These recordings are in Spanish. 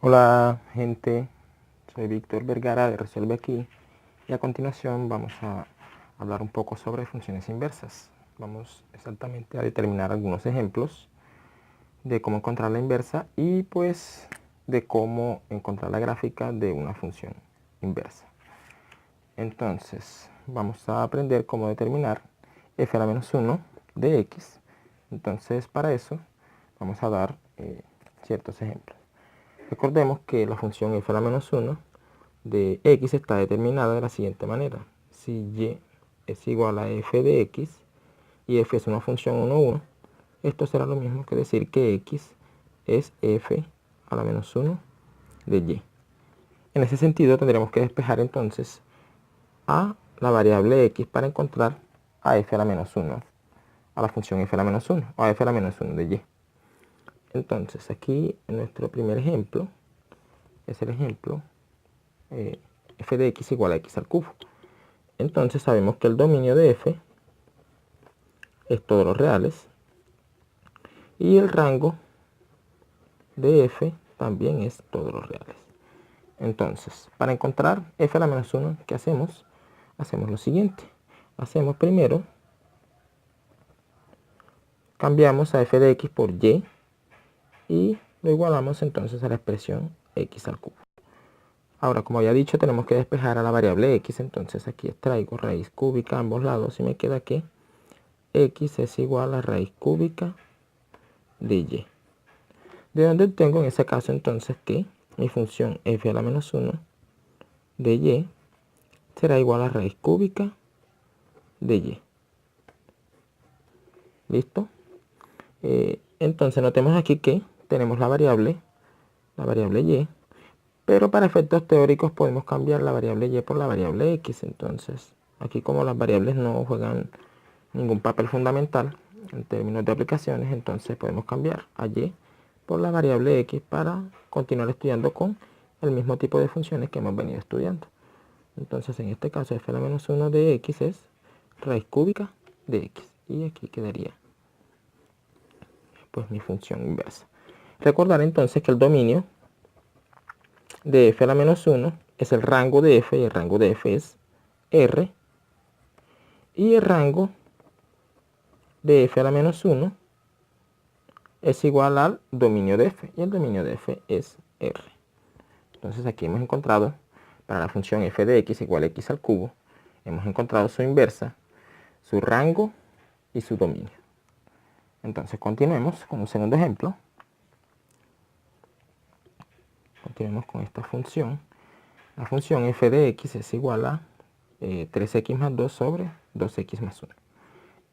Hola gente, soy Víctor Vergara de Resuelve Aquí y a continuación vamos a hablar un poco sobre funciones inversas. Vamos exactamente a determinar algunos ejemplos de cómo encontrar la inversa y pues de cómo encontrar la gráfica de una función inversa. Entonces vamos a aprender cómo determinar f a la menos 1 de x. Entonces para eso vamos a dar ciertos ejemplos. Recordemos que la función f a la menos 1 de x está determinada de la siguiente manera. Si y es igual a f de x y f es una función 1, 1, esto será lo mismo que decir que x es f a la menos 1 de y. En ese sentido tendremos que despejar entonces a la variable x para encontrar a f a la menos 1, a la función f a la menos 1 o a f a la menos 1 de y. Entonces aquí en nuestro primer ejemplo es el ejemplo f de x igual a x al cubo. Entonces sabemos que el dominio de f es todos los reales y el rango de f también es todos los reales. Entonces, para encontrar f a la menos 1, ¿qué hacemos? Hacemos lo siguiente. Hacemos primero, cambiamos a f de x por y lo igualamos entonces a la expresión x al cubo. Ahora, como había dicho, tenemos que despejar a la variable x, entonces aquí extraigo raíz cúbica a ambos lados y me queda que x es igual a raíz cúbica de y. De donde obtengo en ese caso entonces que mi función f a la menos 1 de y será igual a raíz cúbica de y. ¿Listo? Entonces notemos aquí que tenemos la variable y, pero para efectos teóricos podemos cambiar la variable y por la variable x. Entonces aquí, como las variables no juegan ningún papel fundamental en términos de aplicaciones, entonces podemos cambiar a y por la variable x para continuar estudiando con el mismo tipo de funciones que hemos venido estudiando. Entonces en este caso f a la menos 1 de x es raíz cúbica de x y aquí quedaría pues mi función inversa. Recordar entonces que el dominio de f a la menos 1 es el rango de f y el rango de f es R y el rango de f a la menos 1 es igual al dominio de f y el dominio de f es R. Entonces aquí hemos encontrado para la función f de x igual a x al cubo, hemos encontrado su inversa, su rango y su dominio. Entonces continuemos con un segundo ejemplo. Continuemos con esta función. La función f de x es igual a 3x más 2 sobre 2x más 1.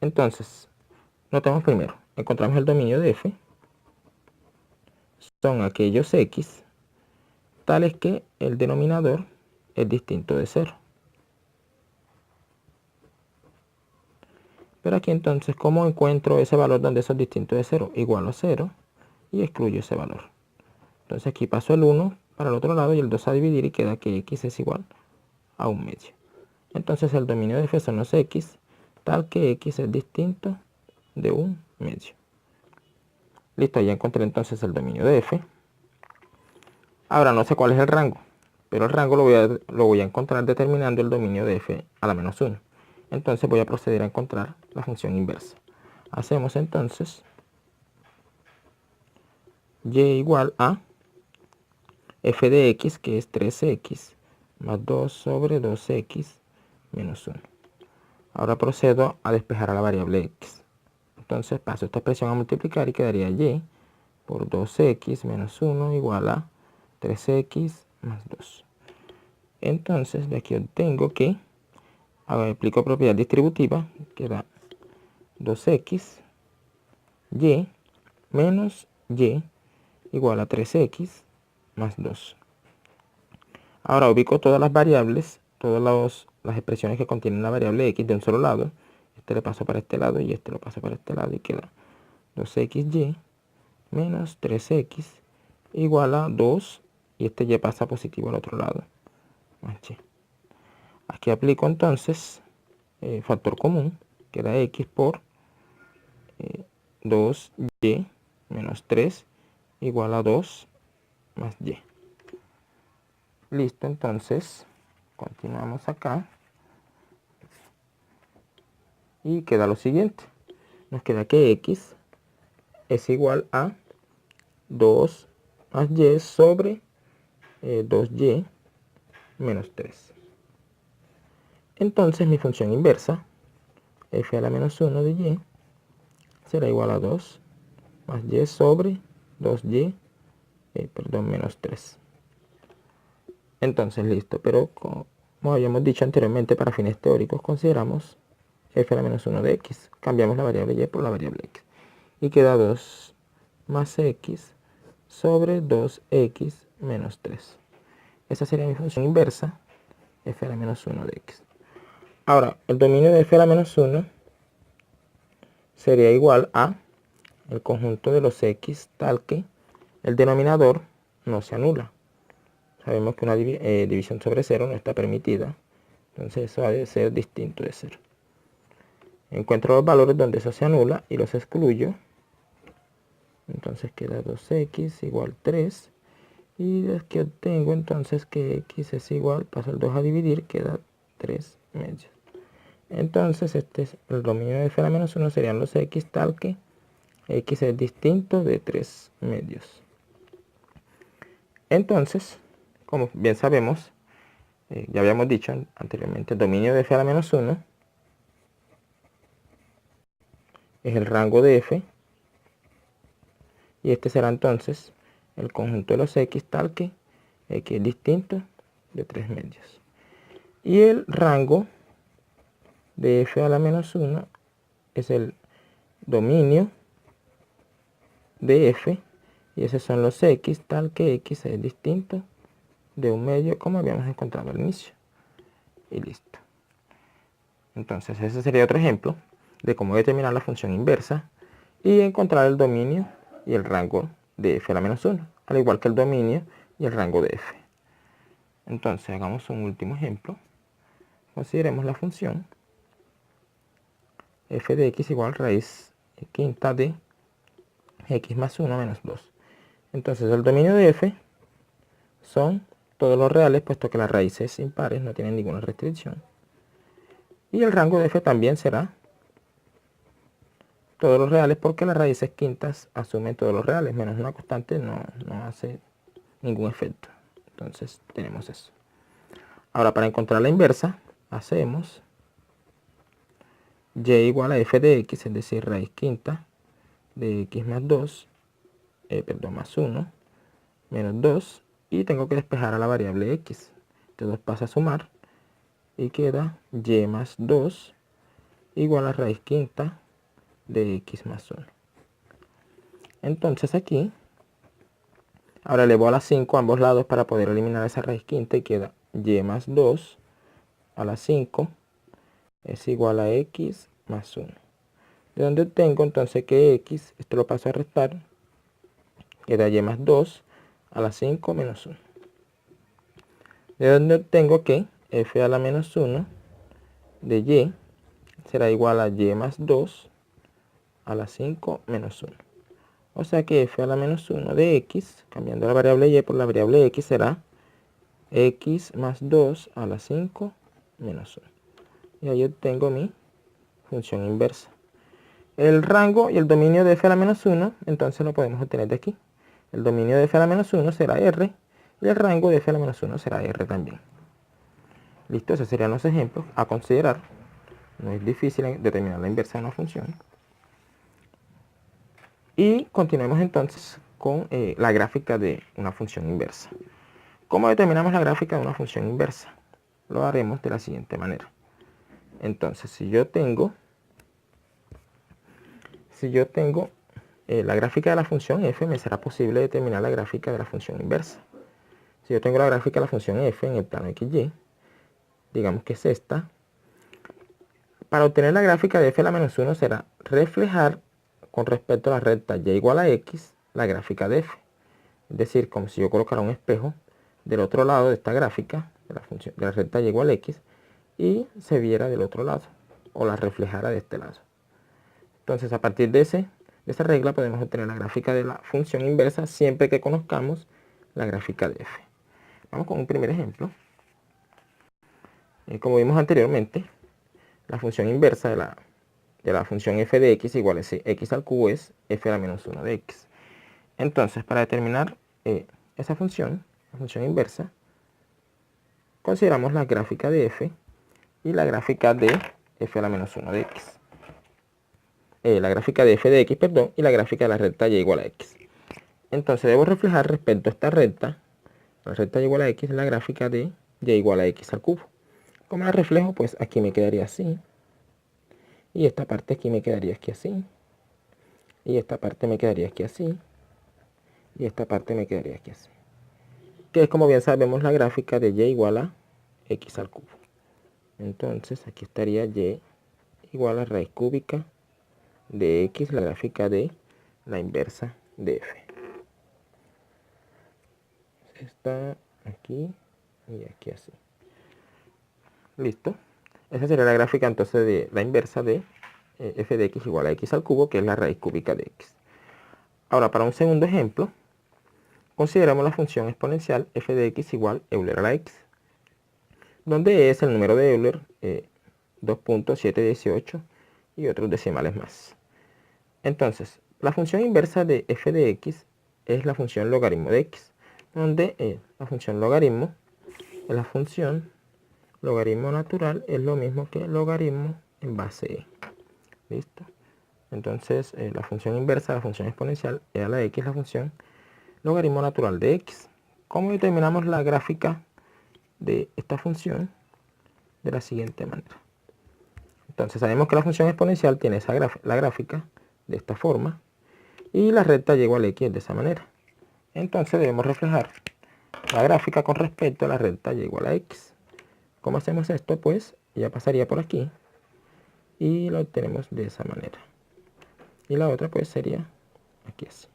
Entonces, notemos primero, encontramos el dominio de f. Son aquellos x tales que el denominador es distinto de 0. Pero aquí entonces, ¿cómo encuentro ese valor donde eso es distinto de 0? Igual a 0 y excluyo ese valor. Entonces aquí paso el 1 para el otro lado y el 2 a dividir y queda que x es igual a 1 medio. Entonces el dominio de f son los x tal que x es distinto de 1 medio. Listo, ya encontré entonces el dominio de f. Ahora no sé cuál es el rango, pero el rango lo voy a encontrar determinando el dominio de f a la menos 1. Entonces voy a proceder a encontrar la función inversa. Hacemos entonces y igual a f de x, que es 3x más 2 sobre 2x menos 1. Ahora procedo a despejar a la variable x. Entonces paso esta expresión a multiplicar y quedaría y por 2x menos 1 igual a 3x más 2. Entonces de aquí obtengo que, aplico propiedad distributiva, que da 2x y menos y igual a 3x más 2. Ahora ubico todas las variables, todas las expresiones que contienen la variable x de un solo lado. Este le paso para este lado y este lo paso para este lado y queda 2xy menos 3x igual a 2 y este y pasa positivo al otro lado. Aquí aplico entonces factor común, que da x por 2y menos 3 igual a 2 más y. Listo, entonces continuamos acá. Y queda lo siguiente. Nos queda que x es igual a 2 más y sobre 2y menos 3. Entonces mi función inversa, f a la menos 1 de y, será igual a 2 más y sobre 2y, menos 3. Entonces listo, pero como habíamos dicho anteriormente, para fines teóricos consideramos f a la menos 1 de x. Cambiamos la variable y por la variable x. Y queda 2 más x sobre 2x menos 3. Esa sería mi función inversa, f a la menos 1 de x. Ahora, el dominio de f a la menos 1 sería igual a el conjunto de los x tal que el denominador no se anula. Sabemos que una división sobre 0 no está permitida, entonces eso ha de ser distinto de 0. Encuentro los valores donde eso se anula y los excluyo. Entonces queda 2x igual 3. Y desde que obtengo entonces que x es igual, paso el 2 a dividir, queda 3 medios. Entonces este es el dominio de f a la menos 1, serían los x tal que x es distinto de 3 medios. Entonces, como bien sabemos, ya habíamos dicho anteriormente, el dominio de f a la menos 1 es el rango de f, y este será entonces el conjunto de los x tal que x es distinto de 3 medios. Y el rango de f a la menos 1 es el dominio de f, y esos son los x tal que x es distinto de 1 medio, como habíamos encontrado al inicio. Y listo. Entonces ese sería otro ejemplo de cómo determinar la función inversa y encontrar el dominio y el rango de f a la menos 1, al igual que el dominio y el rango de f. Entonces hagamos un último ejemplo. Consideremos la función f de x igual raíz quinta de x más 1 menos 2. Entonces el dominio de f son todos los reales, puesto que las raíces impares no tienen ninguna restricción. Y el rango de f también será todos los reales, porque las raíces quintas asumen todos los reales, menos una constante no hace ningún efecto. Entonces tenemos eso. Ahora, para encontrar la inversa, hacemos y igual a f de x, es decir, raíz quinta de x más 2, más 1, menos 2, y tengo que despejar a la variable x. Este 2 pasa a sumar y queda y más 2 igual a raíz quinta de x más 1. Entonces aquí, ahora elevo a la 5 a ambos lados para poder eliminar esa raíz quinta y queda y más 2 a la 5 es igual a x más 1. De donde obtengo entonces que x, esto lo paso a restar, queda y más 2 a la 5 menos 1. De donde obtengo que f a la menos 1 de y será igual a y más 2 a la 5 menos 1. O sea que f a la menos 1 de x, cambiando la variable y por la variable x, será x más 2 a la 5 menos 1. Y ahí obtengo mi función inversa. El rango y el dominio de f a la menos 1, entonces lo podemos obtener de aquí. El dominio de f a la menos 1 será r, y el rango de f a la menos 1 será r también. Listo, esos serían los ejemplos a considerar. No es difícil determinar la inversa de una función. Y continuemos entonces con la gráfica de una función inversa. ¿Cómo determinamos la gráfica de una función inversa? Lo haremos de la siguiente manera. Entonces, si yo tengo la gráfica de la función f, me será posible determinar la gráfica de la función inversa. Si yo tengo la gráfica de la función f en el plano xy, digamos que es esta, para obtener la gráfica de f a la menos 1 será reflejar con respecto a la recta y igual a x la gráfica de f. Es decir, como si yo colocara un espejo del otro lado de esta gráfica de la recta y igual a x y se viera del otro lado, o la reflejara de este lado. Entonces, a partir de esa regla podemos obtener la gráfica de la función inversa siempre que conozcamos la gráfica de f. Vamos con un primer ejemplo. Como vimos anteriormente, la función inversa de la función f de x igual a x al cubo es f a la menos 1 de x. Entonces, para determinar esa función, la función inversa, consideramos la gráfica de f y la gráfica de f a la menos 1 de x. La gráfica de f de x, perdón, y la gráfica de la recta y igual a x. Entonces debo reflejar respecto a esta recta, la recta y igual a x, la gráfica de y igual a x al cubo. ¿Cómo la reflejo? Pues aquí me quedaría así. Y esta parte aquí me quedaría aquí así. Y esta parte me quedaría aquí así. Y esta parte me quedaría aquí así. Que es, como bien sabemos, la gráfica de y igual a x al cubo. Entonces aquí estaría y igual a raíz cúbica de x, la gráfica de la inversa de f. Está aquí y aquí así. Listo. Esa sería la gráfica entonces de la inversa de f de x igual a x al cubo, que es la raíz cúbica de x. Ahora, para un segundo ejemplo, consideramos la función exponencial f de x igual Euler a la x, donde es el número de Euler 2.718 y otros decimales más. Entonces, la función inversa de f de x es la función logaritmo de x, donde la función logaritmo es la función logaritmo natural, es lo mismo que logaritmo en base e. ¿Listo? Entonces, la función inversa, la función exponencial, e a la x, la función logaritmo natural de x. ¿Cómo determinamos la gráfica de esta función? De la siguiente manera. Entonces, sabemos que la función exponencial tiene la gráfica de esta forma y la recta y igual a x de esa manera. Entonces, debemos reflejar la gráfica con respecto a la recta y igual a x. ¿Cómo hacemos esto? Pues ya pasaría por aquí y lo obtenemos de esa manera. Y la otra pues sería aquí así.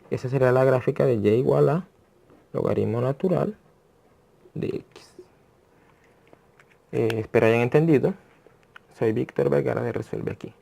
Esa sería la gráfica de y igual a logaritmo natural de x. Espero hayan entendido. Soy Víctor Vergara de Resuelve Aquí.